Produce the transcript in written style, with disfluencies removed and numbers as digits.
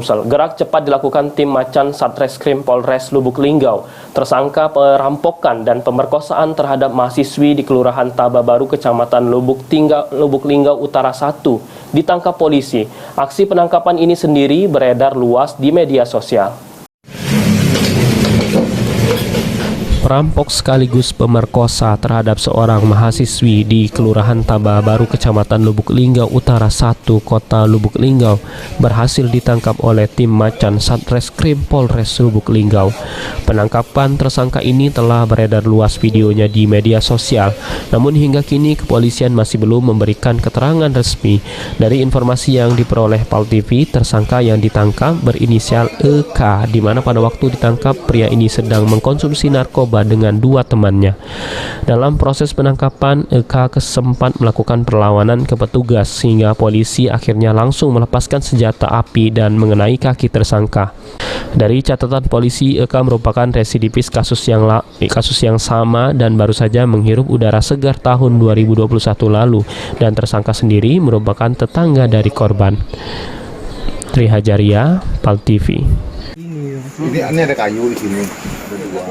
Sumsel. Gerak cepat dilakukan tim Macan Satreskrim Polres Lubuk Linggau. Tersangka perampokan dan pemerkosaan terhadap mahasiswi di Kelurahan Tababaru, Kecamatan Lubuk Linggau Utara 1 ditangkap polisi. Aksi penangkapan ini sendiri beredar luas di media sosial. Perampok sekaligus pemerkosa terhadap seorang mahasiswi di Kelurahan Tababaru, Kecamatan Lubuk Linggau Utara 1, Kota Lubuk Linggau berhasil ditangkap oleh tim Macan Satreskrim Polres Lubuk Linggau. Penangkapan tersangka ini telah beredar luas videonya di media sosial. Namun hingga kini kepolisian masih belum memberikan keterangan resmi. Dari informasi yang diperoleh PAL TV, tersangka yang ditangkap berinisial EK, di mana pada waktu ditangkap pria ini sedang mengkonsumsi narkoba dengan dua temannya. Dalam proses penangkapan, EK sempat melakukan perlawanan ke petugas sehingga polisi akhirnya langsung melepaskan senjata api dan mengenai kaki tersangka. Dari catatan polisi, EK merupakan residivis kasus yang sama dan baru saja menghirup udara segar tahun 2021 lalu, dan tersangka sendiri merupakan tetangga dari korban. Tri Hajaria, PAL TV. Ini ada kayu di sini, ada dua.